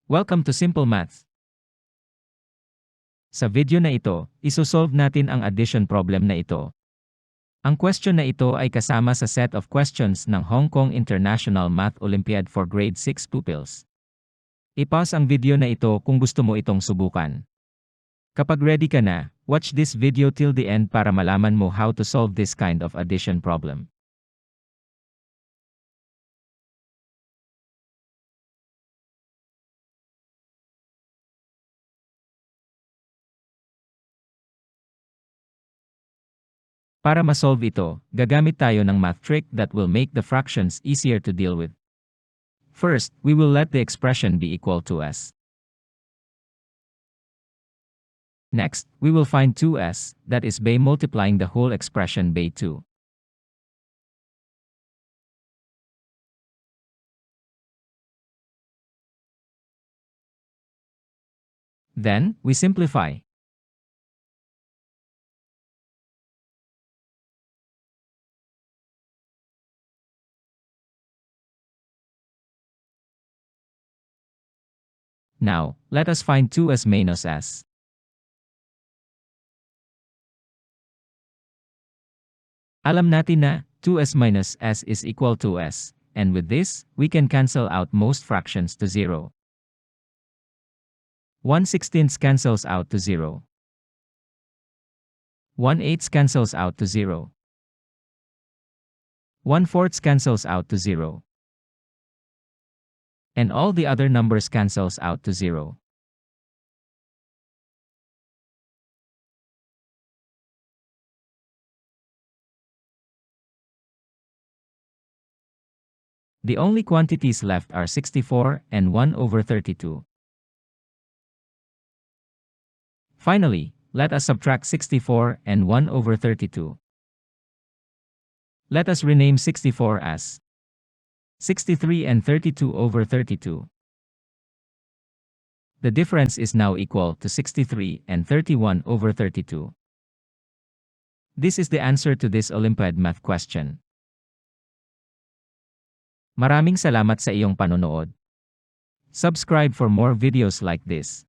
Welcome to Simple Math. Sa video na ito, isosolve natin ang addition problem na ito. Ang question na ito ay kasama sa set of questions ng Hong Kong International Math Olympiad for Grade 6 pupils. I-pause ang video na ito kung gusto mo itong subukan. Kapag ready ka na, watch this video till the end para malaman mo how to solve this kind of addition problem. Para ma-solve ito, gagamit tayo ng math trick that will make the fractions easier to deal with. First, we will let the expression be equal to s. Next, we will find 2s, that is by multiplying the whole expression by 2. Then, we simplify. Now, let us find 2s minus s. Alam natin na 2s minus s is equal to s, and with this, we can cancel out most fractions to 0. 1/16 cancels out to 0. 1/8 cancels out to 0. 1/4 cancels out to 0. And all the other numbers cancels out to 0. The only quantities left are 64 and 1/32. Finally, let us subtract 64 and 1/32. Let us rename 64 as 63 and 32/32. The difference is now equal to 63 and 31/32. This is the answer to this Olympiad math question. Maraming salamat sa iyong panonood. Subscribe for more videos like this.